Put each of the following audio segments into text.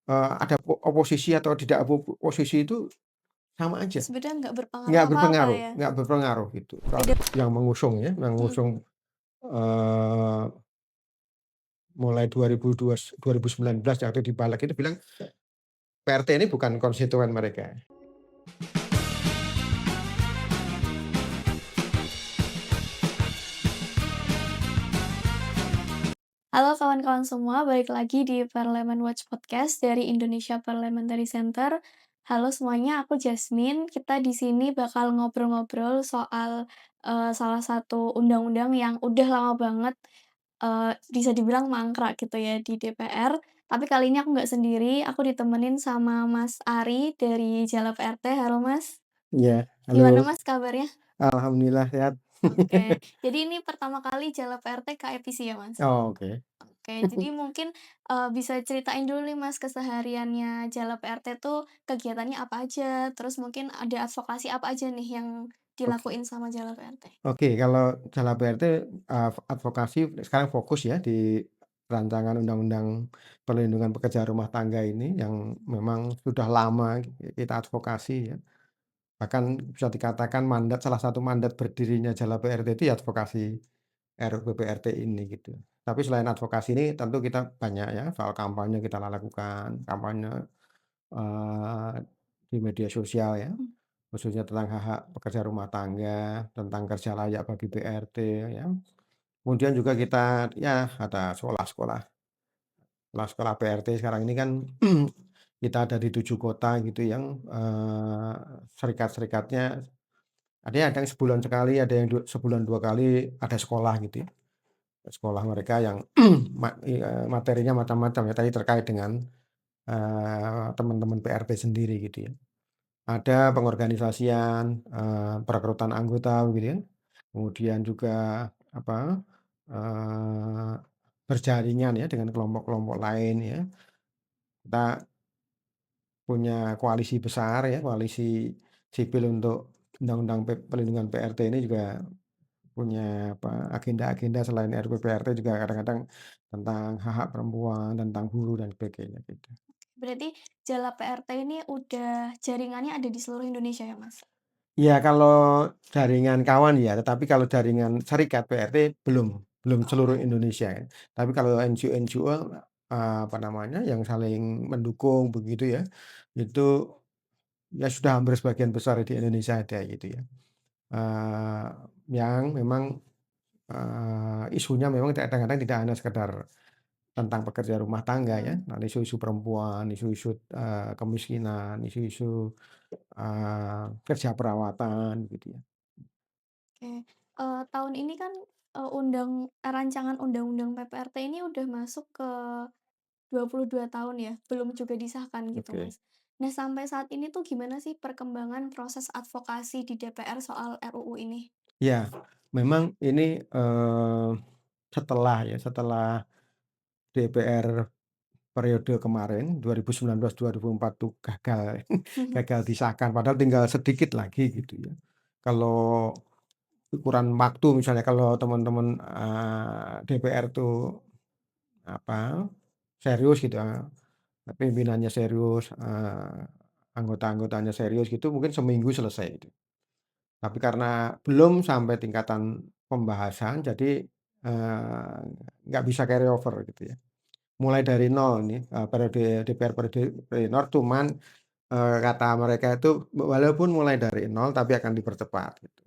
ada oposisi atau tidak oposisi itu sama aja, Sebenarnya nggak berpengaruh apa-apa ya? nggak berpengaruh gitu. Kalau Beda yang mengusung ya, yang mhm, mengusung, eee, mulai 2019 waktu di balik itu bilang, "PRT ini bukan konstituen mereka." halo kawan-kawan semua, balik lagi di Parlemen Watch Podcast dari Indonesia Parliamentary Center. Halo semuanya, aku Jasmine. Kita di sini bakal ngobrol-ngobrol soal, salah satu undang-undang yang udah lama banget, bisa dibilang mangkrak gitu ya di DPR. Tapi kali ini aku nggak sendiri, aku ditemenin sama Mas Ari dari Jala PRT. Halo Mas, Iya, halo, gimana Mas kabarnya? alhamdulillah sehat. Oke, jadi ini pertama kali Jala PRT ke EPC ya Mas? Oh, oke. Oke, jadi mungkin, bisa ceritain dulu nih Mas kesehariannya Jala PRT tuh kegiatannya apa aja? Terus mungkin ada advokasi apa aja nih yang Oke. dilakuin sama Jala PRT? Oke, kalau Jala PRT, advokasi sekarang fokus ya di rancangan undang-undang perlindungan pekerja rumah tangga ini yang memang sudah lama kita advokasi ya. Bahkan bisa dikatakan salah satu mandat berdirinya Jala PRT itu ya advokasi RUU PRT ini gitu. Tapi selain advokasi ini tentu kita banyak ya soal kampanye kita lakukan, kampanye, eee, di media sosial ya, Mhm, khususnya tentang hak-hak pekerja rumah tangga, tentang kerja layak bagi PRT ya. Kemudian juga kita ya ada sekolah-sekolah PRT sekarang ini kan kita ada di 7 kota gitu yang, serikat-serikatnya ada yang sebulan sekali, ada yang sebulan 2 kali ada sekolah gitu ya. Sekolah mereka yang materinya macam-macam ya, tadi terkait dengan, teman-teman PRT sendiri gitu ya. Ada pengorganisasian, perekrutan anggota begitu ya. Kemudian juga apa, eee, berjaringan ya dengan kelompok-kelompok lain ya. Kita punya koalisi besar ya, koalisi sipil untuk undang-undang perlindungan PRT ini juga punya apa, agenda-agenda selain RUU PRT juga kadang-kadang tentang hak-hak perempuan, tentang buruh dan sebagainya gitu. berarti Jala PRT ini udah jaringannya ada di seluruh Indonesia ya, Mas? Ya kalau jaringan kawan ya, tetapi kalau jaringan serikat PRT belum seluruh Oke, Indonesia ya. Tapi kalau NGO-NGO, apa namanya, yang saling mendukung begitu ya, itu ya sudah hampir sebagian besar di Indonesia ada gitu ya. Eee, yang memang, isunya memang kadang-kadang tidak hanya sekedar tentang pekerja rumah tangga ya, mhm, nah isu-isu perempuan, isu-isu, kemiskinan, isu-isu, kerja perawatan gitu ya. oke. Tahun ini kan, rancangan undang-undang PPRT ini udah masuk ke 22 tahun ya, belum juga disahkan gitu, Oke. Mas. Nah, sampai saat ini tuh gimana sih perkembangan proses advokasi di DPR soal RUU ini? Ya, memang ini, setelah DPR periode kemarin 2019, 2004 tuh gagal gagal disahkan padahal tinggal sedikit lagi gitu ya. Kalau ukuran waktu misalnya kalau teman-teman, DPR tuh apa, serius gitu ya, pimpinannya serius, anggota-anggotanya serius gitu mungkin seminggu selesai gitu. Tapi karena belum sampai tingkatan pembahasan jadi, eee, nggak bisa carry over gitu ya. Mulai dari nol nih, periode DPR periode nol cuman, kata mereka itu walaupun mulai dari nol tapi akan dipercepat gitu.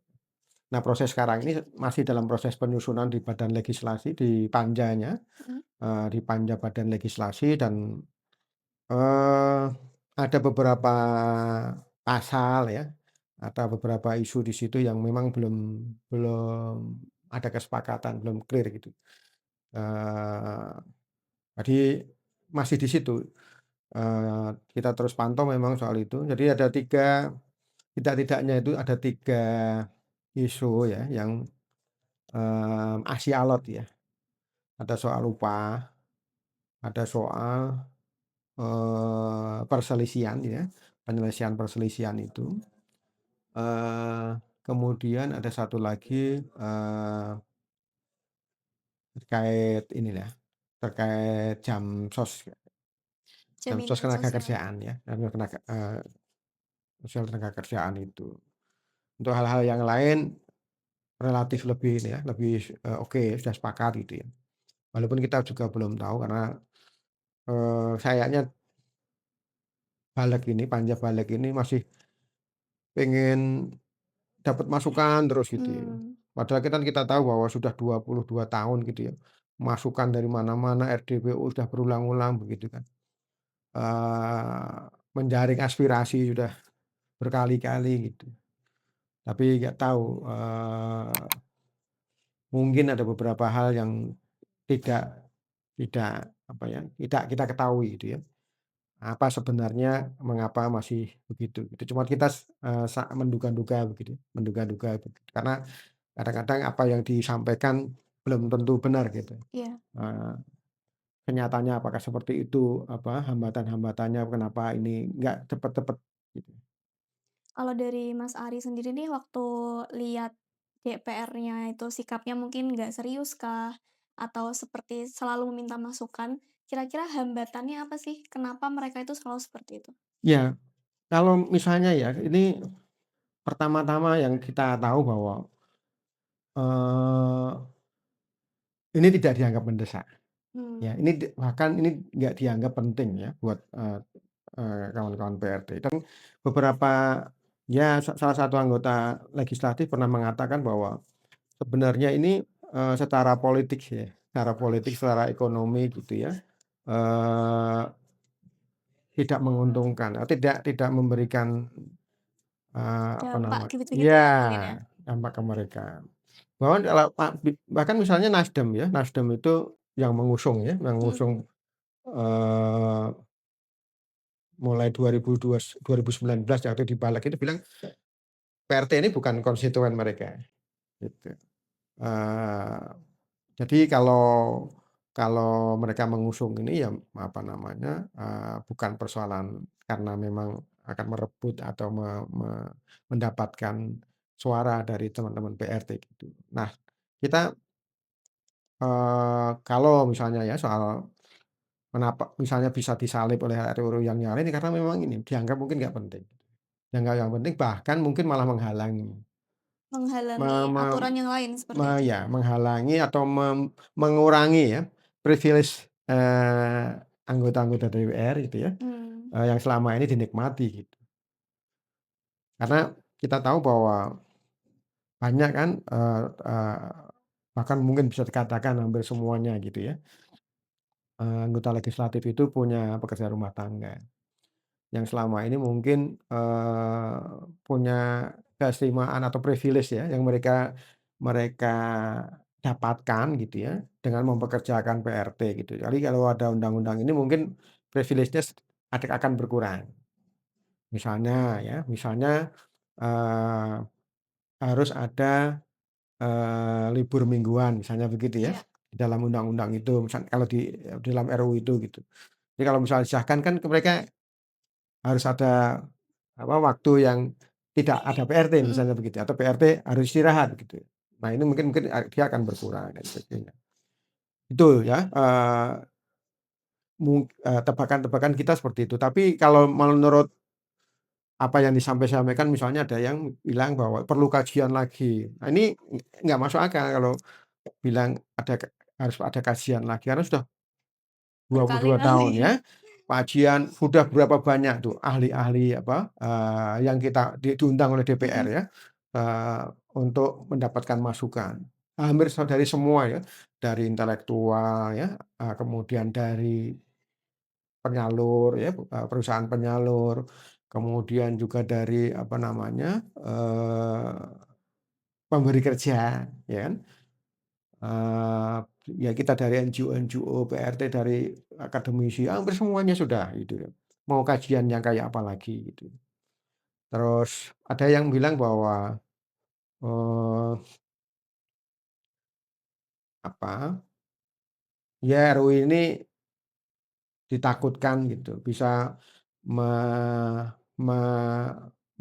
Nah proses sekarang ini masih dalam proses penyusunan di badan legislasi, di panjanya, Mhm, di panja badan legislasi dan, eee, ada beberapa pasal ya, ada beberapa isu di situ yang memang belum belum ada kesepakatan, belum clear gitu. Eee, jadi masih di situ, kita terus pantau memang soal itu. Jadi ada 3 tidak-tidaknya itu ada 3 isu ya yang, masih alot ya. Ada soal upah, ada soal, perselisihan ya, penyelesaian perselisihan itu. Kemudian ada satu lagi, terkait inilah, terkait jam sos. Sosial Jaminan tenaga sosial. kerjaan ya, sosial tenaga kerjaan itu. Untuk hal-hal yang lain relatif lebih ini ya, lebih, oke, sudah sepakat gitu ya. Walaupun kita juga belum tahu karena, sayanya Panja Balik ini masih pengen dapat masukan terus gitu ya. Mmm, Padahal kita tahu bahwa sudah 22 tahun gitu ya, masukan dari mana-mana, RDPU sudah berulang-ulang begitu kan. Menjaring aspirasi sudah berkali-kali gitu. Tapi nggak tahu, mungkin ada beberapa hal yang tidak tidak apa ya, tidak kita ketahui gitu ya. Apa sebenarnya mengapa masih begitu gitu. Cuma kita menduga-duga begitu, menduga-duga begitu. Karena kadang-kadang apa yang disampaikan belum tentu benar gitu. iya. Eee, Kenyataannya apakah seperti itu, apa, hambatan-hambatannya kenapa ini nggak cepet-cepet gitu. Kalau dari Mas Ari sendiri nih waktu lihat DPR-nya itu sikapnya mungkin nggak serius kah? Atau seperti selalu meminta masukan, kira-kira hambatannya apa sih? Kenapa mereka itu selalu seperti itu? Ya, kalau misalnya ya ini pertama-tama yang kita tahu bahwa, eee, ini tidak dianggap mendesak. Ya, Mmm, ini bahkan ini nggak dianggap penting ya buat, kawan-kawan PRT. Dan beberapa ya salah satu anggota legislatif pernah mengatakan bahwa sebenarnya ini, secara politik ya, secara politik, secara ekonomi gitu ya, eee, tidak menguntungkan, tidak memberikan, apa dampak nama gitu-gitu iya, ya mungkin ya? dampak ke mereka. Bahkan kalau bahkan misalnya Nasdem ya, Nasdem itu yang mengusung ya, Mhm, mengusung, eee mulai 2019 waktu di balik itu bilang, PRT ini bukan konstituen mereka, gitu. Eee, jadi kalau mereka mengusung ini ya, apa namanya, bukan persoalan karena memang akan merebut atau mendapatkan suara dari teman-teman PRT gitu. Nah, kita, kalau misalnya ya soal kenapa misalnya bisa disalib oleh RUU yang nyalin karena memang ini dianggap mungkin nggak penting. Dianggap yang penting bahkan mungkin malah menghalangi. Me menghalangi me aturan yang lain seperti me itu? ya menghalangi atau mengurangi ya privilege, anggota-anggota DPR gitu ya, Mmm, yang selama ini dinikmati gitu. Karena kita tahu bahwa banyak kan, bahkan mungkin bisa dikatakan hampir semuanya gitu ya, anggota legislatif itu punya pekerjaan rumah tangga. Yang selama ini mungkin, punya keistimewaan atau privilege ya yang mereka mereka dapatkan gitu ya dengan mempekerjakan PRT gitu. Jadi kalau ada undang-undang ini mungkin privilege-nya akan berkurang. Misalnya, eee, harus ada, libur mingguan misalnya begitu ya, iya, di dalam undang-undang itu kalau di dalam RUU itu gitu. Jadi kalau misalnya disahkan kan mereka harus ada apa, waktu yang tidak ada PRT mhm, misalnya begitu, atau PRT harus istirahat gitu. Nah ini mungkin mungkin, dia akan berkurang dan sebagainya. Itu ya, tebakan-tebakan kita seperti itu. Tapi kalau menurut apa yang disampaikan misalnya ada yang bilang bahwa perlu kajian lagi. Nah ini nggak masuk akal kalau bilang harus ada kajian lagi, karena sudah 22 berkali-kali. tahun ya. Kajian sudah berapa banyak tuh ahli-ahli apa, yang kita diundang oleh DPR Mhm, ya, untuk mendapatkan masukan. Hampir dari semua ya, dari intelektual ya, kemudian dari penyalur ya, perusahaan penyalur, kemudian juga dari apa namanya, pemberi kerja ya kan. Ya kita dari NGO-NGO, PRT, dari akademisi, hampir semuanya sudah gitu ya. Mau kajian yang kayak apa lagi gitu. Terus ada yang bilang bahwa, eee, apa, ya RUU ini ditakutkan gitu bisa me me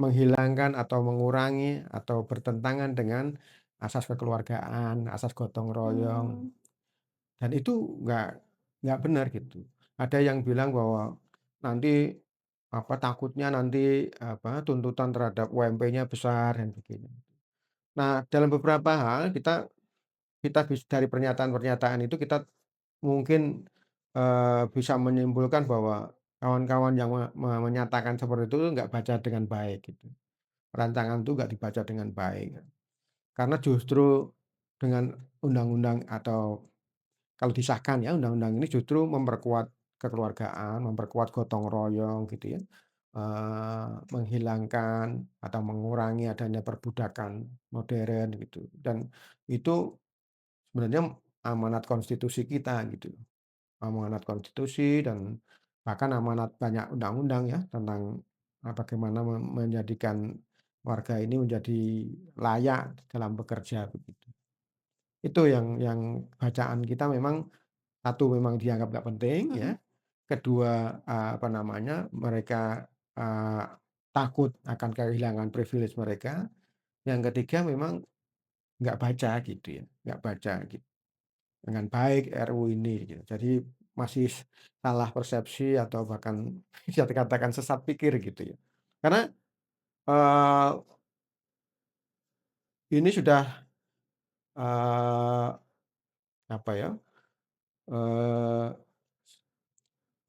menghilangkan atau mengurangi atau bertentangan dengan asas kekeluargaan, asas gotong royong. mmm, Dan itu nggak benar gitu. Ada yang bilang bahwa nanti, takutnya nanti, tuntutan terhadap UMP-nya besar dan begini. Nah, dalam beberapa hal kita kita dari pernyataan-pernyataan itu kita mungkin, bisa menyimpulkan bahwa kawan-kawan yang menyatakan seperti itu nggak baca dengan baik gitu. Rancangan itu nggak dibaca dengan baik. Karena justru dengan undang-undang atau kalau disahkan ya, undang-undang ini justru memperkuat kekeluargaan, memperkuat gotong royong gitu ya, menghilangkan atau mengurangi adanya perbudakan modern gitu, dan itu sebenarnya amanat konstitusi kita gitu, amanat konstitusi dan bahkan amanat banyak undang-undang ya tentang, bagaimana menjadikan warga ini menjadi layak dalam bekerja begitu. Itu yang bacaan kita memang, satu memang dianggap nggak penting ya, Mhm. kedua, mereka, eee, takut akan kehilangan privilege mereka, yang ketiga memang nggak baca gitu ya, nggak baca gitu dengan baik RUU ini gitu. Jadi masih salah persepsi atau bahkan bisa dikatakan sesat pikir gitu ya. Karena, eee, ini sudah, eee, apa ya, eee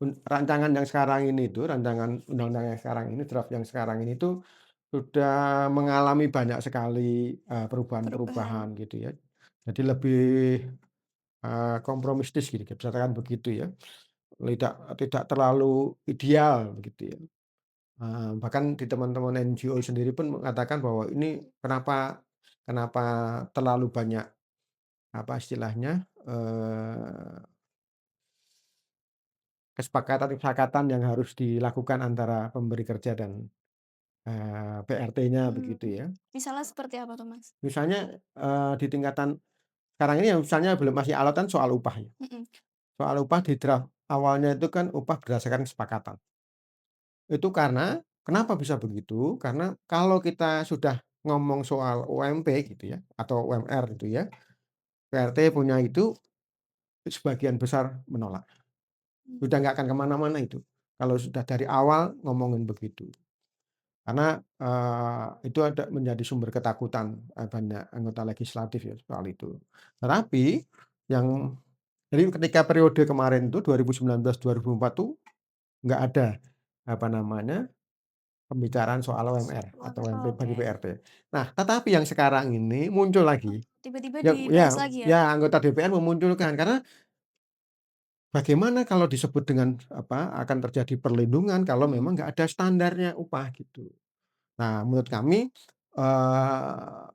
rancangan yang sekarang ini tuh, rancangan undang-undang yang sekarang ini, draft yang sekarang ini tuh, sudah mengalami banyak sekali, Perubahan. perubahan-perubahan gitu ya. Jadi lebih, kompromistis gitu, bisa dikatakan begitu ya. Tidak tidak terlalu ideal begitu ya. Bahkan di teman-teman NGO sendiri pun mengatakan bahwa ini kenapa kenapa terlalu banyak, apa istilahnya, kesepakatan-kesepakatan yang harus dilakukan antara pemberi kerja dan PRT-nya begitu Mmm. ya. Misalnya seperti apa tuh, Mas? Misalnya, di tingkatan sekarang ini yang misalnya belum masih alot kan soal upah ya. Mhm. Soal upah di draft awalnya itu kan upah berdasarkan kesepakatan. Itu karena kenapa bisa begitu? Karena kalau kita sudah ngomong soal UMP gitu ya, atau UMR gitu ya, PRT punya itu sebagian besar menolak. Mmm. Sudah nggak akan ke mana-mana itu, kalau sudah dari awal ngomongin begitu. Karena, itu ada menjadi sumber ketakutan, banyak anggota legislatif ya soal itu. Tetapi yang jadi ketika periode kemarin itu 2019, 2004 tuh nggak ada, apa namanya, pembicaraan soal UMR atau UMP bagi Oke. PRT. Nah, tetapi yang sekarang ini muncul Oh, lagi, tiba-tiba ya ya dibahas lagi ya? ya anggota DPR memunculkan, karena bagaimana kalau disebut dengan, akan terjadi perlindungan kalau Mhm. memang nggak ada standarnya upah gitu. Nah, menurut kami,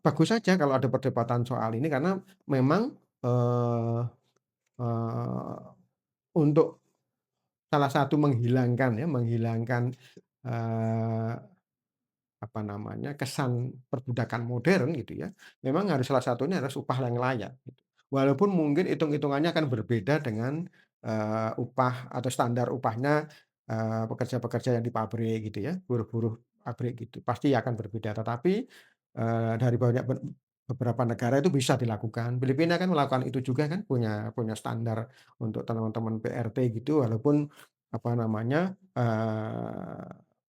bagus saja kalau ada perdebatan soal ini karena memang, eee eee, untuk salah satu menghilangkan ya, menghilangkan, eee, apa namanya, kesan perbudakan modern gitu ya, memang harus salah satunya harus upah yang layak gitu. Walaupun mungkin hitung-hitungannya akan berbeda dengan, upah atau standar upahnya, pekerja-pekerja yang di pabrik gitu ya, buruh-buruh pabrik gitu, pasti akan berbeda. Tetapi, dari banyak beberapa negara itu bisa dilakukan. Filipina kan melakukan itu juga kan, punya punya standar untuk teman-teman PRT gitu, walaupun apa namanya,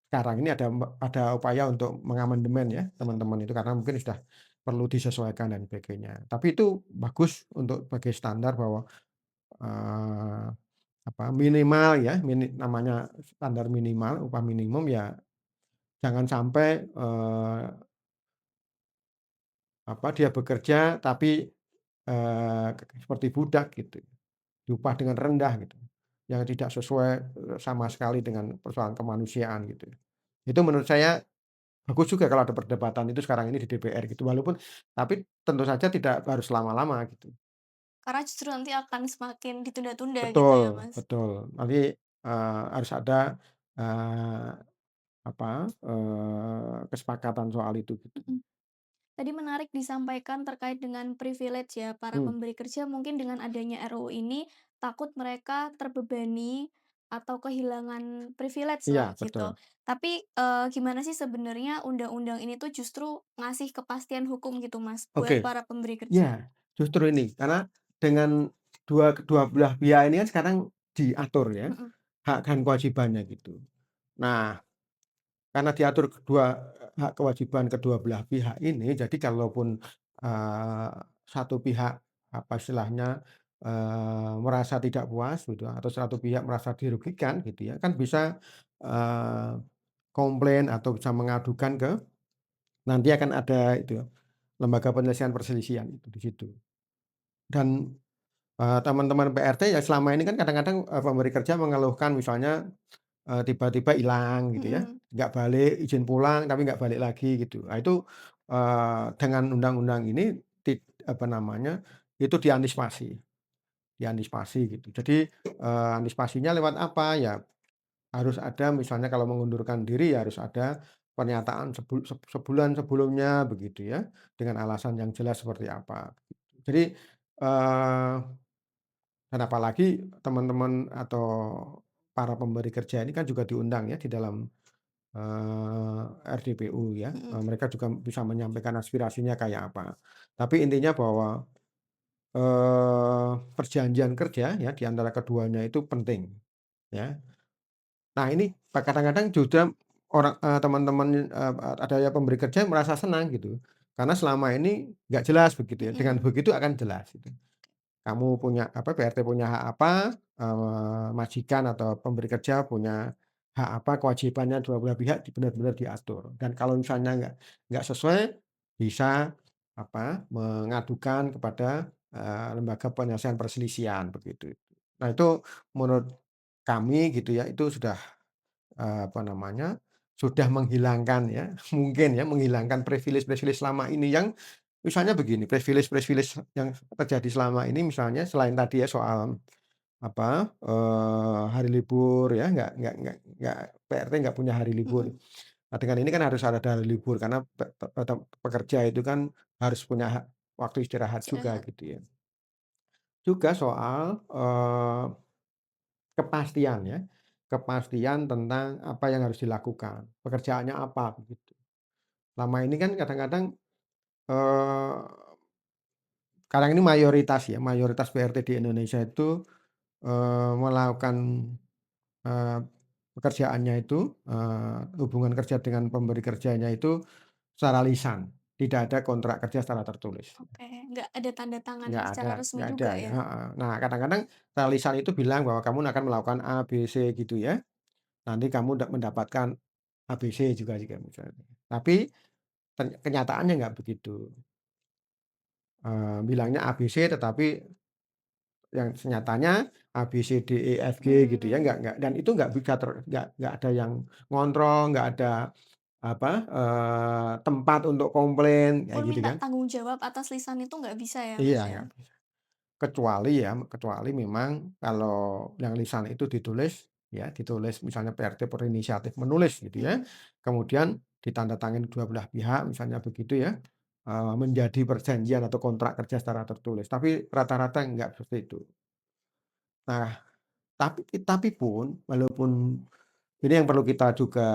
sekarang ini ada upaya untuk mengamandemen ya, teman-teman itu karena mungkin sudah perlu disesuaikan dan sebagainya. Tapi itu bagus untuk sebagai standar bahwa, eee, minimal ya, namanya standar minimal, upah minimum ya jangan sampai, dia bekerja tapi, seperti budak gitu, diupah dengan rendah gitu, yang tidak sesuai, sama sekali dengan persoalan kemanusiaan gitu. Itu menurut saya bagus juga kalau ada perdebatan itu sekarang ini di DPR gitu, walaupun tapi tentu saja tidak harus lama-lama gitu. Karena justru nanti akan semakin ditunda-tunda gitu ya, Betul Mas? betul. Nanti, harus ada, eee, kesepakatan soal itu gitu. Mhm. Tadi menarik disampaikan terkait dengan privilege ya, para Mmm, pemberi kerja mungkin dengan adanya RUU ini takut mereka terbebani atau kehilangan privilege iya lah gitu. betul. Tapi, gimana sih sebenarnya undang-undang ini tuh justru ngasih kepastian hukum gitu Mas, buat Oke, para pemberi kerja? iya justru ini karena dengan kedua belah pihak ini kan sekarang diatur ya, Mhm. hak dan kewajibannya gitu. Nah, karena diatur hak kewajiban kedua belah pihak ini, jadi kalaupun, eee, satu pihak, apa istilahnya, merasa tidak puas gitu atau satu pihak merasa dirugikan gitu ya, kan bisa, eee, komplain atau bisa mengadukan ke nanti akan ada itu, lembaga penyelesaian perselisihan itu di situ. Dan, teman-teman PRT ya selama ini kan kadang-kadang, pemberi kerja mengeluhkan misalnya tiba-tiba ilang gitu ya, Mhm, nggak balik, izin pulang tapi nggak balik lagi gitu. Nah itu, dengan undang-undang ini apa namanya, itu diantisipasi gitu. Jadi, antisipasinya lewat apa, ya harus ada misalnya kalau mengundurkan diri ya harus ada pernyataan sebulan sebelumnya begitu ya, dengan alasan yang jelas seperti apa. Jadi, dan apalagi teman-teman atau para pemberi kerja ini kan juga diundang ya di dalam RDPU ya, mhm, mereka juga bisa menyampaikan aspirasinya kayak apa. Tapi intinya bahwa, perjanjian kerja ya di antara keduanya itu penting, ya. Nah ini kadang-kadang juga teman-teman, ada ya pemberi kerja merasa senang gitu, karena selama ini nggak jelas begitu ya, dengan mhm. begitu akan jelas gitu. Kamu punya apa, PRT punya hak apa, majikan atau pemberi kerja punya hak apa, kewajibannya dua belah pihak benar-benar diatur. Dan kalau misalnya nggak sesuai, bisa apa, mengadukan kepada, lembaga penyelesaian perselisihan, begitu. Nah itu menurut kami gitu ya, itu sudah, apa namanya, sudah menghilangkan ya, mungkin ya, menghilangkan privilege-privilege selama ini yang misalnya begini, privilege-privilege yang terjadi selama ini misalnya selain tadi ya soal apa, hari libur ya, nggak PRT nggak punya hari libur. Mhm, Nah, dengan ini kan harus ada hari libur karena pekerja itu kan harus punya hak waktu istirahat juga istirahat. gitu ya. Juga soal, kepastian ya, kepastian tentang apa yang harus dilakukan, pekerjaannya apa begitu. Selama ini kan kadang-kadang, eee sekarang ini mayoritas ya, mayoritas PRT di Indonesia itu, melakukan, eee, pekerjaannya itu, hubungan kerja dengan pemberi kerjanya itu secara lisan, tidak ada kontrak kerja secara tertulis. Oke, nggak ada tanda tangan yang Nggak ada secara resmi nggak ada juga ya, ya? heeh. Nah, kadang-kadang secara lisan itu bilang bahwa kamu akan melakukan A, B, C gitu ya, nanti kamu mendapatkan A, B, C juga misalnya. Tapi kenyataannya nggak begitu, bilangnya A, B, C tetapi yang nyatanya A, B, C, D, E, F, G gitu ya, Mmm, nggak dan itu nggak bisa nggak ada yang ngontrol, nggak ada apa, tempat untuk komplain, kayak pun gitu minta kan. tanggung jawab atas lisan itu nggak bisa ya, Iya, Mas, ya? nggak bisa. Kecuali memang kalau yang lisan itu ditulis ya, ditulis misalnya PRT berinisiatif menulis gitu ya, Mhm. kemudian ditandatangani dua belah pihak misalnya begitu ya, menjadi perjanjian atau kontrak kerja secara tertulis, tapi rata-rata nggak seperti itu. Nah, tapi pun, walaupun ini yang perlu kita juga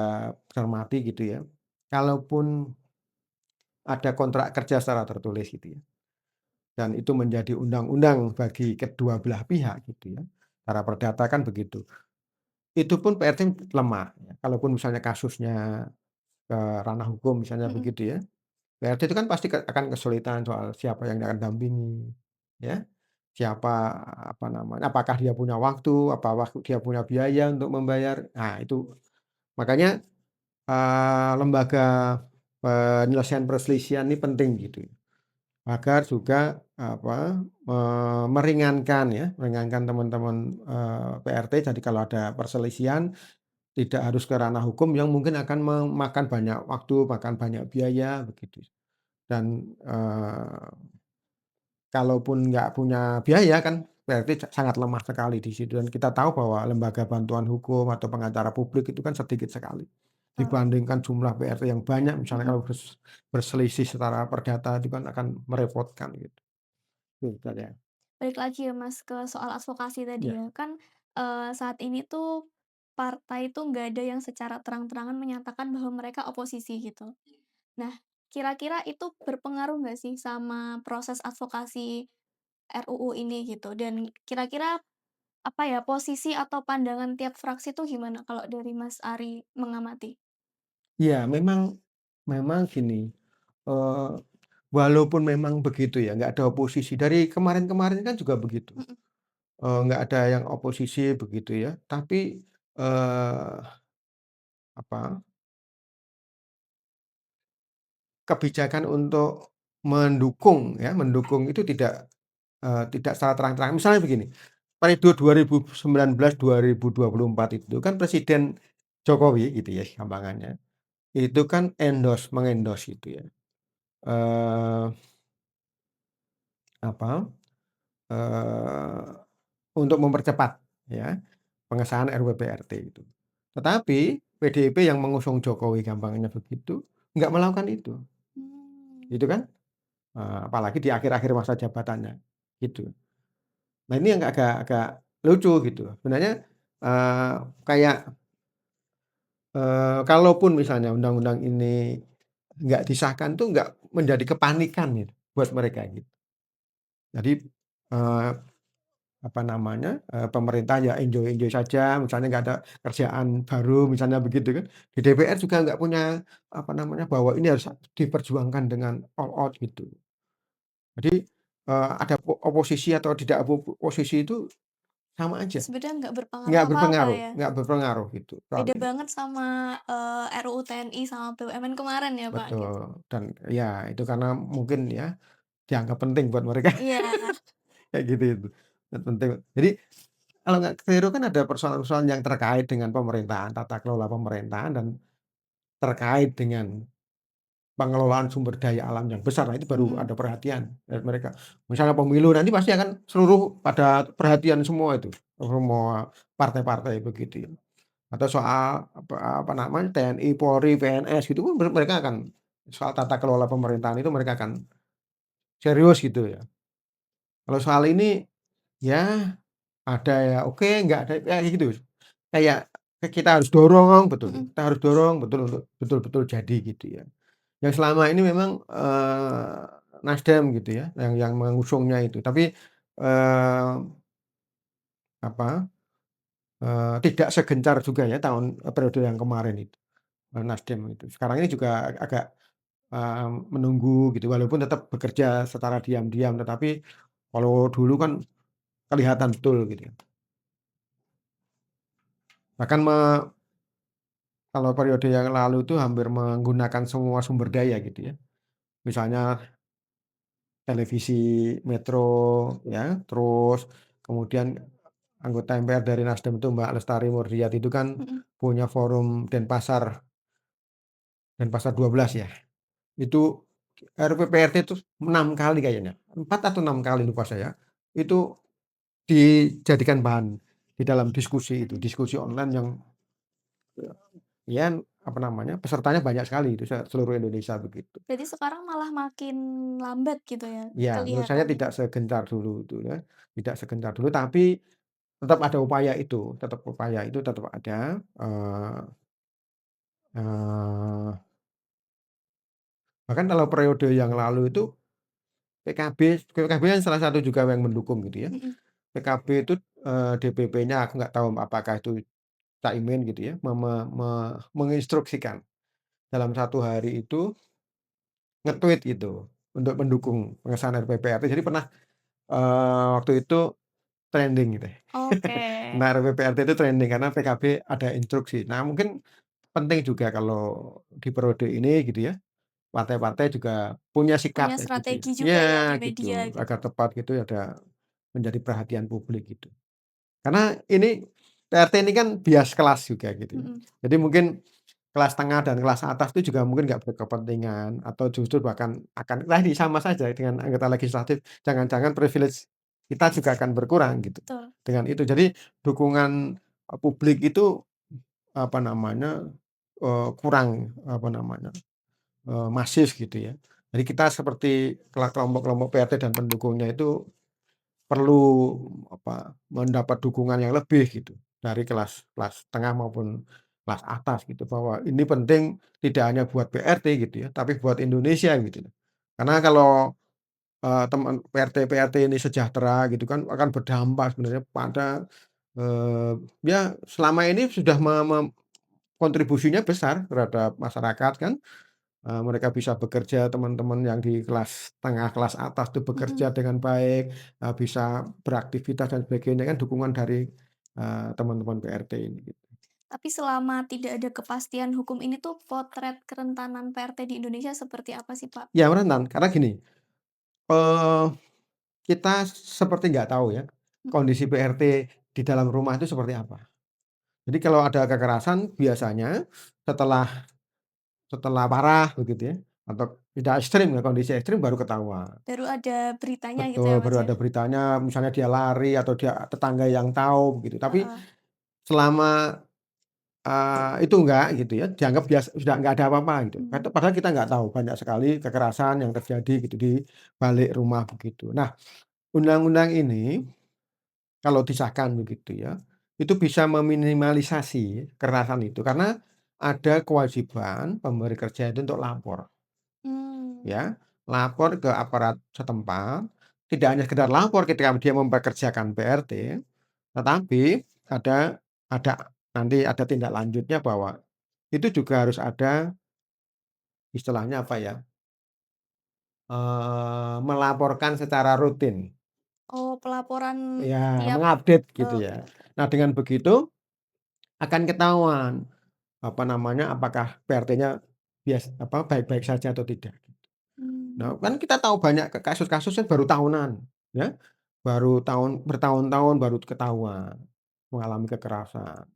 cermati gitu ya, kalaupun ada kontrak kerja secara tertulis gitu ya, dan itu menjadi undang-undang bagi kedua belah pihak gitu ya, secara perdata kan begitu. Itu pun PRT lemah ya, kalaupun misalnya kasusnya ke ranah hukum misalnya Mhm. begitu ya, PRT itu kan pasti akan kesulitan soal siapa yang akan dampingi, ya, siapa, apa namanya, apakah dia punya waktu, apakah dia punya biaya untuk membayar. Nah itu, makanya, lembaga penyelesaian perselisihan ini penting gitu, agar juga apa, meringankan ya, meringankan teman-teman, PRT jadi kalau ada perselisihan tidak harus ke ranah hukum yang mungkin akan memakan banyak waktu, makan banyak biaya begitu. Dan, kalaupun nggak punya biaya kan berarti sangat lemah sekali di situ dan kita tahu bahwa lembaga bantuan hukum atau pengacara publik itu kan sedikit sekali, Betul. dibandingkan jumlah PRT yang banyak misalnya Mhm. kalau berselisih secara perdata itu kan akan merepotkan gitu. Itu ya. Balik lagi ya, Mas, ke soal advokasi tadi Iya. ya. Kan, saat ini tuh partai itu nggak ada yang secara terang-terangan menyatakan bahwa mereka oposisi gitu. Nah, kira-kira itu berpengaruh nggak sih sama proses advokasi RUU ini gitu? Dan kira-kira apa ya, posisi atau pandangan tiap fraksi tuh gimana kalau dari Mas Ari mengamati? Iya, memang memang gini, eee, walaupun memang begitu ya, nggak ada oposisi, dari kemarin-kemarin kan juga begitu, Mhm. nggak ada yang oposisi begitu ya, tapi, eee, apa, kebijakan untuk mendukung ya, mendukung itu tidak secara terang-terangan. Misalnya begini, periode 2019, 2024 itu kan Presiden Jokowi gitu ya gampangannya, itu kan mengendorse itu ya, eee, apa, eee, untuk mempercepat ya pengesahan RUU-PRT itu. Tetapi PDIP yang mengusung Jokowi gampangannya begitu, nggak melakukan itu, Mmm. gitu kan. Apalagi di akhir-akhir masa jabatannya, gitu. Nah ini yang agak agak lucu gitu. Sebenarnya, eee, kayak, kalaupun misalnya undang-undang ini nggak disahkan tuh nggak menjadi kepanikan gitu buat mereka gitu. Jadi, eee, apa namanya, pemerintah ya enjoy-enjoy saja, misalnya nggak ada kerjaan baru misalnya begitu kan. Di DPR juga nggak punya, apa namanya, bahwa ini harus diperjuangkan dengan all out gitu. Jadi, ada oposisi atau tidak oposisi itu sama aja, Sebenarnya nggak berpengaruh apa-apa ya? nggak berpengaruh gitu soal Beda ini. banget sama, RUU TNI sama BUMN kemarin ya, Pak, gitu. Betul, dan ya itu karena mungkin ya dianggap penting buat mereka Iya, kayak gitu itu, penting. Jadi kalau nggak keliru kan ada persoalan-persoalan yang terkait dengan pemerintahan, tata kelola pemerintahan dan terkait dengan pengelolaan sumber daya alam yang besar. Nah itu baru mhm. ada perhatian dari mereka. Misalnya pemilu nanti pasti akan seluruh pada perhatian semua itu, semua partai-partai begitu ya. Atau soal apa namanya, TNI, Polri, PNS gitu kan mereka akan soal tata kelola pemerintahan itu mereka akan serius gitu ya. Kalau soal ini, ya ada ya oke, nggak ada ya kayak gitu. Kayak kita harus dorong betul, Mhm. kita harus dorong betul untuk betul-betul jadi gitu ya. Yang selama ini memang, Nasdem gitu ya yang mengusungnya itu. Tapi, eee, apa, tidak segencar juga ya periode yang kemarin itu, Nasdem itu. Sekarang ini juga agak menunggu gitu, walaupun tetap bekerja secara diam-diam, tetapi kalau dulu kan kelihatan betul gitu ya. Bahkan kalau periode yang lalu itu hampir menggunakan semua sumber daya gitu ya. Misalnya televisi Metro ya, terus kemudian anggota MPR dari Nasdem itu Mbak Lestari Murdiat itu kan Mhm. punya forum Denpasar 12 ya. Itu RUU-PRT itu 6 kali kayaknya, 4 atau 6 kali lupa saya, itu dijadikan bahan di dalam diskusi itu, Mhm. diskusi online yang, ya apa namanya, pesertanya banyak sekali itu seluruh Indonesia begitu. Berarti sekarang malah makin lambat gitu ya, Ya menurut saya kelihatannya? tidak segencar dulu itu ya, tidak segencar dulu tapi tetap ada upaya itu, tetap ada, eee, bahkan kalau periode yang lalu itu PKB kan salah satu juga yang mendukung gitu ya. Mhm. PKB itu, DPP-nya aku nggak tahu apakah itu Caimin gitu ya, me me me menginstruksikan dalam satu hari itu nge-tweet gitu untuk mendukung pengesahan RUU-PRT. Jadi pernah, waktu itu trending gitu ya. Oke, Nah RUU-PRT itu trending karena PKB ada instruksi. Nah mungkin penting juga kalau di periode ini gitu ya, partai-partai juga punya punya sikap kayak gitu ya. strategi juga ya di Ya media gitu, gitu. agar tepat gitu ada menjadi perhatian publik gitu. Karena ini PRT ini kan bias kelas juga gitu ya. Mhm. Jadi mungkin kelas tengah dan kelas atas itu juga mungkin nggak berkepentingan atau justru bahkan akan tadi sama saja dengan anggota legislatif, jangan-jangan privilege kita juga akan berkurang gitu Betul. dengan itu. Jadi dukungan, publik itu apa namanya, kurang apa namanya, masif gitu ya. Jadi kita seperti kelompok-kelompok PRT dan pendukungnya itu perlu apa, mendapat dukungan yang lebih gitu, dari kelas kelas tengah maupun kelas atas gitu, bahwa ini penting tidak hanya buat PRT gitu ya, tapi buat Indonesia gitu. Karena kalau, teman PRT-PRT ini sejahtera gitu kan akan berdampak sebenarnya pada eee, ya selama ini sudah kontribusinya besar terhadap masyarakat kan, mereka bisa bekerja teman-teman yang di kelas tengah, kelas atas tuh Mhm. bekerja dengan baik, bisa beraktivitas dan sebagainya kan dukungan dari, teman-teman PRT ini gitu. Tapi selama tidak ada kepastian hukum ini tuh potret kerentanan PRT di Indonesia seperti apa sih, Pak? Ya rentan karena gini, eee, kita seperti nggak tahu ya Mhm. kondisi PRT di dalam rumah itu seperti apa. Jadi kalau ada kekerasan biasanya setelah setelah parah begitu ya, atau tidak ekstrim ya, kondisi ekstrim baru ketahuan. Baru ada beritanya gitu ya, Betul, Mas, baru ya? ada beritanya, misalnya dia lari atau dia tetangga yang tahu begitu. Tapi Heeh. selama, itu enggak gitu ya, dianggap sudah enggak ada apa-apa gitu. Mmm. Padahal kita enggak tahu banyak sekali kekerasan yang terjadi gitu di balik rumah begitu. Nah, undang-undang ini kalau disahkan begitu ya, itu bisa meminimalisasi kekerasan itu karena ada kewajiban pemberi kerja itu untuk lapor. Mmm. Ya, lapor ke aparat setempat, tidak hanya sekedar lapor ketika dia mempekerjakan PRT, tetapi ada nanti ada tindak lanjutnya bahwa itu juga harus ada istilahnya apa ya, melaporkan secara rutin, Oh, pelaporan ya tiap mengupdate gitu oke ya. oke. Nah, dengan begitu akan ketahuan, apa namanya, apakah PRT-nya baik-baik saja atau tidak. Mmm. Nah, kan kita tahu banyak kasus-kasus yang baru tahunan, ya. Bertahun-tahun baru ketahuan mengalami kekerasan.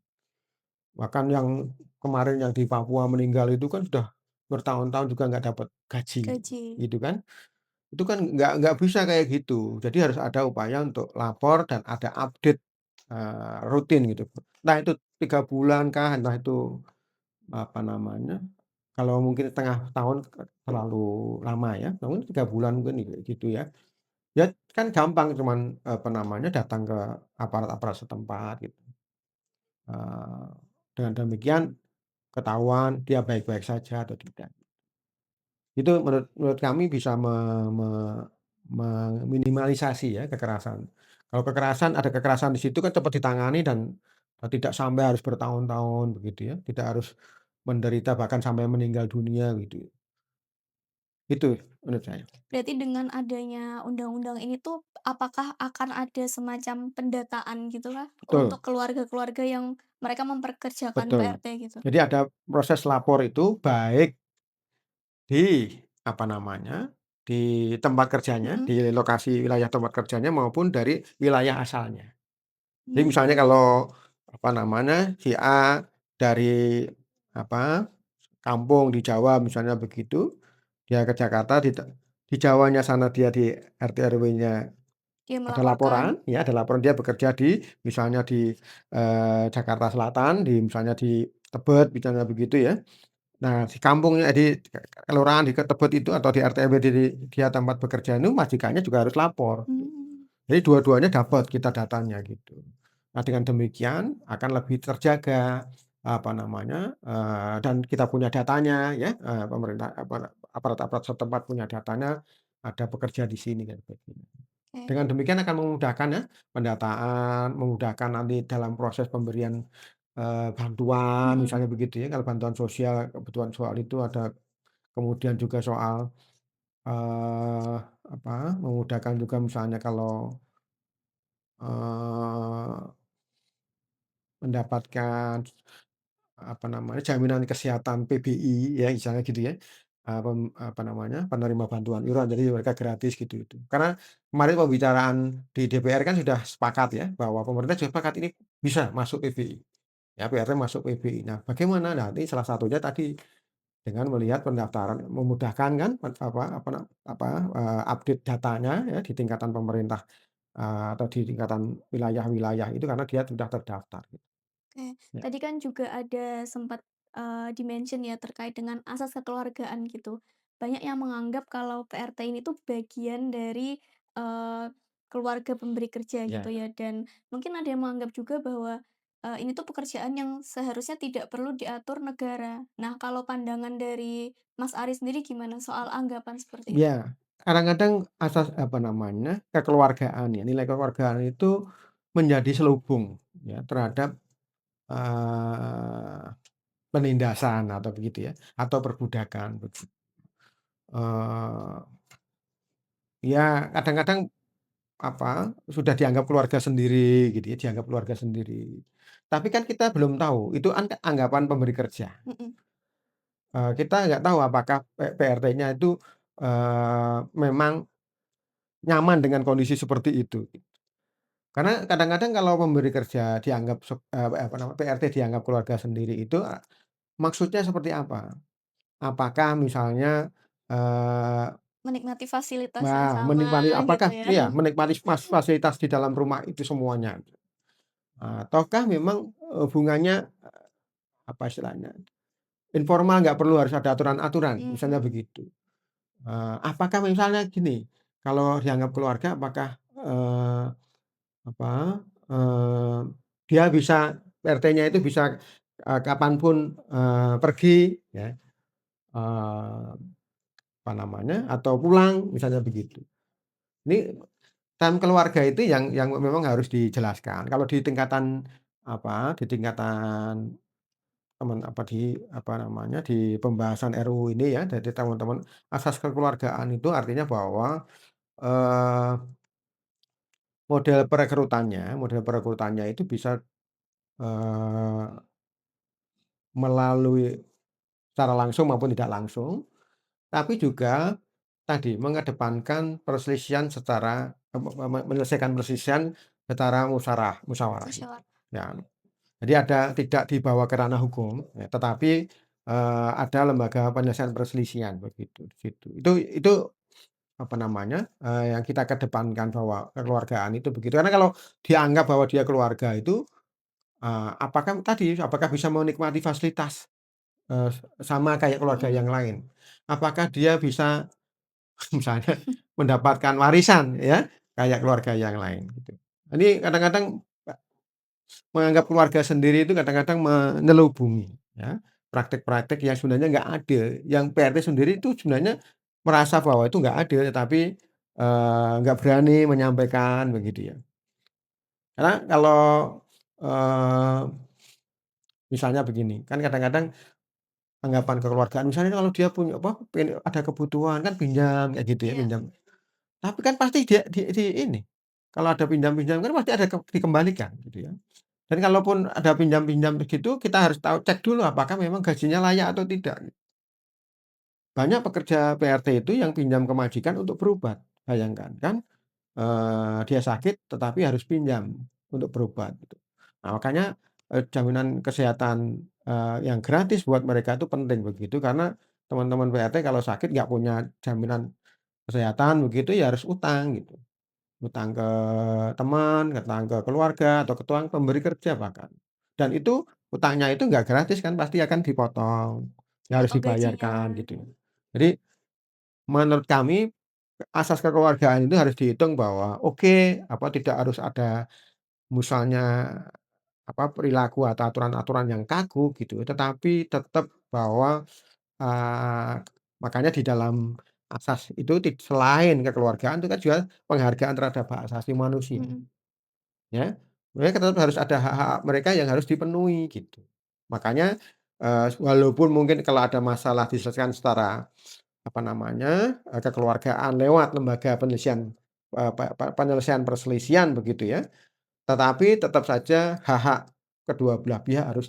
Bahkan yang kemarin yang di Papua meninggal itu kan sudah bertahun-tahun juga nggak dapat gaji, Gaji. gitu kan. Itu kan nggak bisa kayak gitu. Jadi harus ada upaya untuk lapor dan ada update, rutin gitu. Entah itu 3 bulan kah, entah itu apa namanya, kalau mungkin setengah tahun terlalu lama ya, mungkin 3 bulan mungkin gitu ya. Ya kan gampang cuman, apa namanya, datang ke aparat-aparat setempat gitu. Eee, dengan demikian ketahuan dia baik-baik saja atau tidak. Itu menurut menurut kami bisa me meminimalisasi ya kekerasan. Kalau kekerasan ada kekerasan di situ kan cepat ditangani dan, tidak sampai harus bertahun-tahun begitu ya, tidak harus menderita bahkan sampai meninggal dunia gitu. Itu menurut saya. Berarti dengan adanya undang-undang ini tuh, apakah akan ada semacam pendataan gitu kah, untuk Betul keluarga-keluarga yang mereka memperkerjakan betul. PRT gitu? Jadi ada proses lapor itu baik di, apa namanya, di tempat kerjanya, Mhm. di lokasi wilayah tempat kerjanya maupun dari wilayah asalnya. Jadi misalnya Mmm. kalau, apa namanya, si A dari, apa, kampung di Jawa misalnya begitu, dia ke Jakarta di Jawanya sana dia di RT RW-nya Dia ada melaporkan. laporan, ya ada laporan dia bekerja di misalnya di, Jakarta Selatan, misalnya di Tebet misalnya begitu ya. Nah, si kampungnya di kelurahan di Tebet itu atau di RT RW dia tempat bekerja itu majikannya juga harus lapor. Mmm. Jadi dua-duanya dapat kita datanya gitu. Nah, dengan demikian akan lebih terjaga, apa namanya, dan kita punya datanya ya, pemerintah aparat-aparat setempat punya datanya, ada pekerja di sini dan sebagainya. Oke. Dengan demikian akan memudahkan ya, pendataan, memudahkan nanti dalam proses pemberian, bantuan Mhm. misalnya begitu ya, kalau bantuan sosial, kebutuhan soal itu ada, kemudian juga soal, eee, memudahkan juga misalnya kalau, eee, mendapatkan, apa namanya, jaminan kesehatan PBI ya, misalnya gitu ya, apa namanya, penerima bantuan iuran, jadi mereka gratis gitu itu. Karena kemarin pembicaraan di DPR kan sudah sepakat ya, bahwa pemerintah sudah sepakat ini bisa masuk PBI, ya PRT masuk PBI. Nah bagaimana? Nah nanti salah satunya tadi, dengan melihat pendaftaran memudahkan kan, update datanya ya di tingkatan pemerintah, atau di tingkatan wilayah-wilayah itu karena dia sudah terdaftar gitu. Oke. Ya. Tadi kan juga ada sempat, di-mention ya terkait dengan asas kekeluargaan gitu. Banyak yang menganggap kalau PRT ini tuh bagian dari, eee, keluarga pemberi kerja gitu Ya. ya, dan mungkin ada yang menganggap juga bahwa, ini tuh pekerjaan yang seharusnya tidak perlu diatur negara. Nah, kalau pandangan dari Mas Ari sendiri gimana soal anggapan seperti itu? Ya, kadang-kadang asas apa namanya, kekeluargaan ya, nilai kekeluargaan itu menjadi selubung ya terhadap, eee, penindasan atau begitu ya, atau perbudakan Eee, ya kadang-kadang sudah dianggap keluarga sendiri gitu ya, dianggap keluarga sendiri. Tapi kan kita belum tahu, itu kan anggapan pemberi kerja. Mhm. Kita nggak tahu apakah PRT-nya itu, memang nyaman dengan kondisi seperti itu. Karena kadang-kadang kalau pemberi kerja dianggap PRT dianggap keluarga sendiri itu, maksudnya seperti apa? Apakah misalnya, eee, Menikmati fasilitas yang nah sama menikmati gitu apakah ya? iya menikmati fasilitas di dalam rumah itu semuanya, ataukah memang hubungannya, apa istilahnya, informal nggak perlu harus ada aturan-aturan, misalnya Mmm, begitu. Apakah misalnya gini, kalau dianggap keluarga apakah, apa, eee, dia bisa RT-nya itu bisa, kapan pun, pergi ya, eee, apa namanya, atau pulang misalnya begitu. Ini keluarga itu yang memang harus dijelaskan. Kalau di tingkatan di tingkatan di pembahasan RUU ini ya, dari teman-teman asas kekeluargaan itu artinya bahwa, eee, model perekrutannya itu bisa, eee, melalui secara langsung maupun tidak langsung, tapi juga tadi mengedepankan perselisihan secara menyelesaikan perselisihan secara musyawarah gitu. musyawarah. Ya, jadi tidak dibawa ke ranah hukum ya, tetapi, ada lembaga penyelesaian perselisihan begitu di situ. Itu yang kita kedepankan bahwa kekeluargaan itu begitu. Karena kalau dianggap bahwa dia keluarga itu, apakah bisa menikmati fasilitas, eee, sama kayak keluarga Mhm. yang lain? Apakah dia bisa misalnya mendapatkan warisan ya, kayak keluarga yang lain gitu. Ini kadang-kadang menganggap keluarga sendiri itu kadang-kadang menyelubungi ya, praktek-praktek yang sebenarnya nggak ada, yang PRT sendiri itu sebenarnya merasa bahwa itu nggak ada, tetapi, nggak berani menyampaikan begitu ya. Karena kalau, eee, misalnya begini, kan kadang-kadang anggapan kekeluargaan misalnya kalau dia punya ada kebutuhan kan pinjam kayak gitu ya, Iya. pinjam. Tapi kan pasti dia di ini, kalau ada pinjam-pinjam kan pasti ada dikembalikan gitu ya. Dan kalaupun ada pinjam-pinjam begitu, kita harus tahu cek dulu apakah memang gajinya layak atau tidak. Banyak pekerja PRT itu yang pinjam ke majikan untuk berobat, bayangkan kan, dia sakit tetapi harus pinjam untuk berobat gitu. Nah makanya, jaminan kesehatan, yang gratis buat mereka itu penting begitu, karena teman-teman PRT kalau sakit nggak punya jaminan kesehatan begitu ya harus utang gitu. Hutang ke teman, hutang ke keluarga, atau ke pemberi kerja bahkan. Dan itu hutangnya itu nggak gratis kan, pasti akan dipotong, ya harus Potong gajinya. dibayarkan gitu. Jadi menurut kami, asas kekeluargaan itu harus dihitung bahwa oke, tidak harus ada misalnya perilaku atau aturan-aturan yang kaku gitu, tetapi tetap bahwa, eee, makanya di dalam asas itu selain kekeluargaan itu kan juga penghargaan terhadap hak asasi manusia. Mhm. Ya, mereka tetap harus ada hak-hak mereka yang harus dipenuhi gitu. Makanya, walaupun mungkin kalau ada masalah diselesaikan secara, kekeluargaan lewat lembaga penyelesaian, penyelesaian perselisihan begitu ya, tetapi tetap saja hak-hak kedua belah pihak harus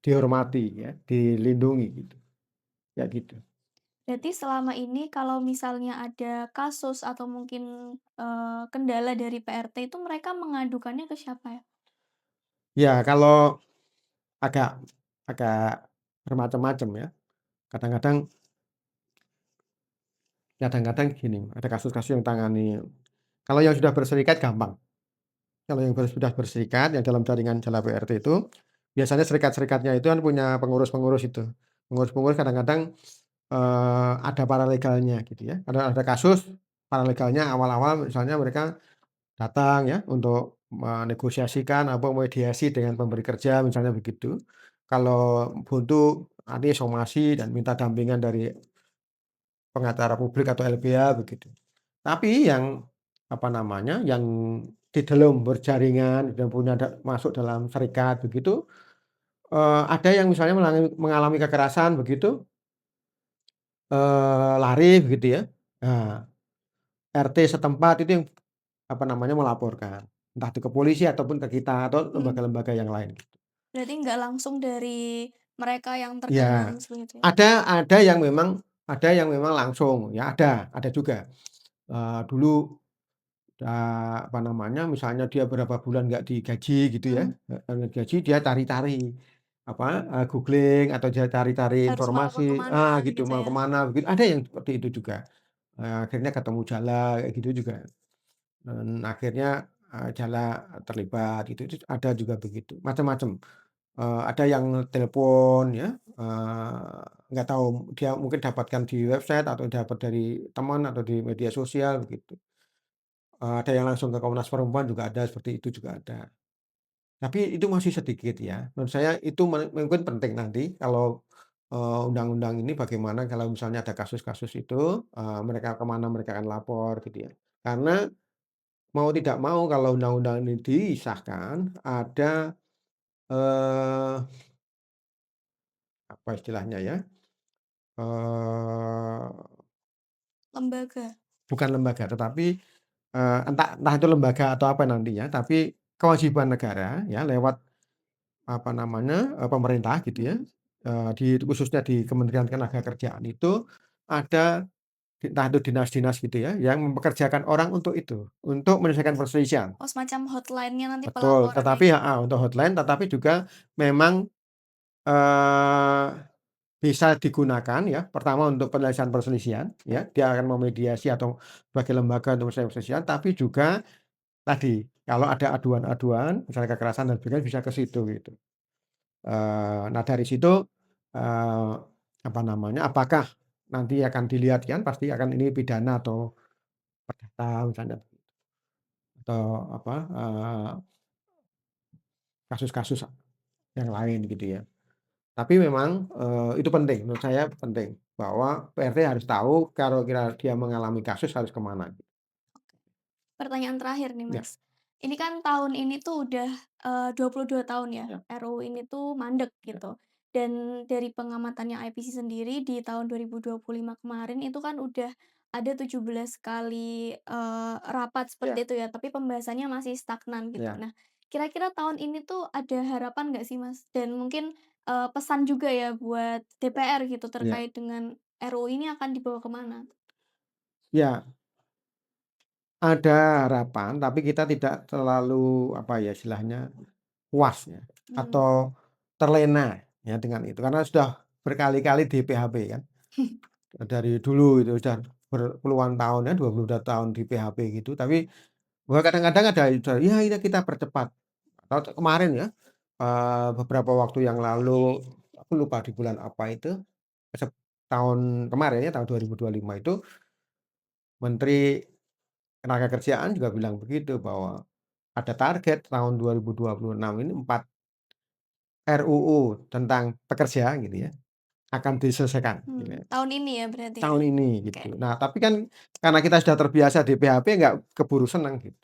dihormati ya, dilindungi gitu, ya gitu. Berarti selama ini kalau misalnya ada kasus atau mungkin, kendala dari PRT itu mereka mengadukannya ke siapa ya? Ya kalau agak agak bermacam-macam ya, kadang-kadang kadang-kadang gini, ada kasus-kasus yang tangani kalau yang sudah berserikat gampang, kalau yang sudah berserikat yang dalam jaringan Jala PRT itu, biasanya serikat-serikatnya itu kan punya pengurus-pengurus itu. Pengurus-pengurus kadang-kadang, ada paralegalnya gitu ya. Ada kasus paralegalnya awal-awal misalnya mereka datang ya untuk menegosiasikan atau mediasi dengan pemberi kerja misalnya begitu. Kalau buntu nanti somasi dan minta dampingan dari pengacara publik atau LBH begitu. Tapi yang, yang di dalam berjaringan dan punya masuk dalam serikat begitu, ada yang misalnya mengalami kekerasan begitu, lari begitu ya. Nah, RT setempat itu yang, apa namanya, melaporkan, entah itu ke polisi ataupun ke kita atau Mhm. lembaga-lembaga yang lain. Berarti nggak langsung dari mereka yang terkena Ya, seperti itu ya? ada yang memang langsung, ya ada juga. Dulu, apa namanya, misalnya dia berapa bulan nggak digaji gitu ya, Mhm. nggak digaji dia cari-cari, apa, googling atau dia cari-cari Harus informasi, melapor kemana gitu, gitu mau ya? ke mana begitu, ada yang seperti itu juga. Akhirnya ketemu Jala kayak gitu juga, dan akhirnya, Jala terlibat gitu, itu ada juga begitu, macam-macam. Ada yang telepon ya, nggak tahu dia mungkin dapatkan di website atau dapat dari teman atau di media sosial begitu. Ada yang langsung ke Komnas Perempuan juga ada, seperti itu juga ada. Tapi itu masih sedikit ya, menurut saya itu mungkin penting nanti kalau, undang-undang ini bagaimana kalau misalnya ada kasus-kasus itu, mereka kemana mereka akan lapor gitu ya. Karena mau tidak mau kalau undang-undang ini disahkan ada, eee, apa istilahnya ya, eee, Lembaga. bukan lembaga tetapi, entah entah itu lembaga atau apa nantinya, tapi kewajiban negara ya lewat apa namanya, pemerintah gitu ya, Mhm. khususnya di Kementerian Ketenagakerjaan itu ada entah itu dinas-dinas gitu ya, yang mempekerjakan orang untuk itu, untuk menyelesaikan perselisihan. Oh, semacam hotline-nya nanti Betul, pelaporan ya? tetapi heeh, untuk hotline tetapi juga memang, eee, bisa digunakan ya, pertama untuk penyelesaian perselisihan ya, dia akan memediasi atau sebagai lembaga untuk menyelesaikan perselisihan, tapi juga tadi, kalau ada aduan-aduan, misalnya kekerasan dan sebagainya bisa ke situ gitu. Nah dari situ, eee, apa namanya, apakah nanti akan dilihat kan pasti akan ini pidana atau perdata misalnya atau apa, kasus-kasus yang lain gitu ya. Tapi memang, itu penting, menurut saya penting bahwa PRT harus tahu kalau dia mengalami kasus harus ke mana. Pertanyaan terakhir nih, Ya, Mas. Ini kan tahun ini tuh udah, 22 tahun ya, ya, RUU ini tuh mandek ya, gitu. Dan dari pengamatannya IPC sendiri di tahun 2025 kemarin itu kan udah ada 17 kali, rapat ya, seperti itu ya, tapi pembahasannya masih stagnan gitu. ya, Nah, kira-kira tahun ini tuh ada harapan nggak sih, Mas? Dan mungkin, pesan juga ya buat DPR gitu ya, terkait dengan RUU ini akan dibawa kemana? ya, ada harapan tapi kita tidak terlalu apa ya istilahnya, puas ya Hmm. atau terlena ya dengan itu karena sudah berkali-kali di-PHP kan. Dari dulu itu sudah berpuluhan tahun ya, 22 tahun di-PHP gitu, tapi bahwa kadang-kadang ada, "Ya ini kita percepat." Atau kemarin ya, beberapa waktu yang lalu, aku lupa di bulan apa itu, tahun kemarin ya, tahun 2025 itu, Menteri Ketenagakerjaan juga bilang begitu, bahwa ada target tahun 2026 ini 4 RUU tentang pekerja gitu ya, akan diselesaikan gitu ya. Tahun ini ya berarti ya? Tahun ini Oke. gitu. Nah, tapi kan karena kita sudah terbiasa di PHP nggak keburu senang gitu.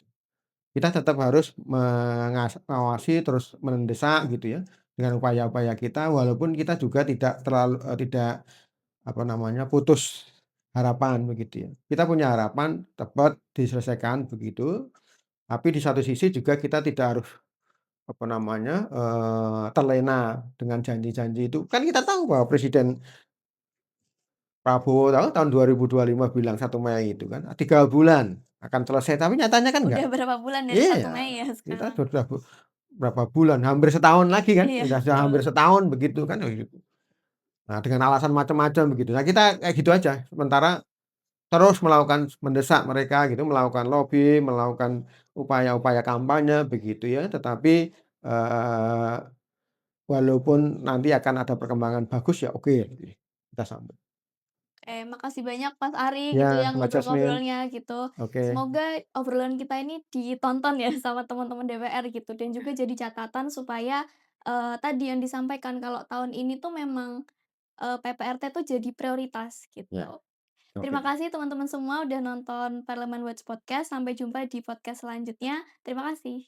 Kita tetap harus mengawasi terus mendesak gitu ya, dengan upaya-upaya kita walaupun kita juga tidak terlalu tidak apa namanya, putus harapan begitu ya. Kita punya harapan cepat diselesaikan begitu, tapi di satu sisi juga kita tidak harus apa namanya, terlena dengan janji-janji itu. Kan kita tahu bahwa Presiden Prabowo tahu tahun 2025 bilang 1 Mei itu kan, 3 bulan akan selesai, tapi nyatanya kan enggak. Udah berapa bulan dari 1 Mei Iya, ya kita sekarang? sudah berapa bulan, hampir setahun lagi kan, Iya, sudah betul. hampir setahun begitu kan, gitu. Nah, dengan alasan macam-macam begitu. Nah, kita kayak gitu aja, sementara terus melakukan mendesak mereka gitu, melakukan lobi, melakukan upaya-upaya kampanye begitu ya, tetapi, walaupun nanti akan ada perkembangan bagus ya oke, kita sambut. Makasih banyak Mas Ari gitu Ya, ya Mbak Jasmine, ngobrol-ngobrolnya gitu. oke, Semoga obrolan kita ini ditonton ya sama teman-teman DPR gitu dan juga jadi catatan supaya, tadi yang disampaikan kalau tahun ini tuh memang, PPRT tuh jadi prioritas ya. gitu. Terima Oke. kasih teman-teman semua udah nonton Parlemen Watch Podcast, sampai jumpa di podcast selanjutnya. Terima kasih.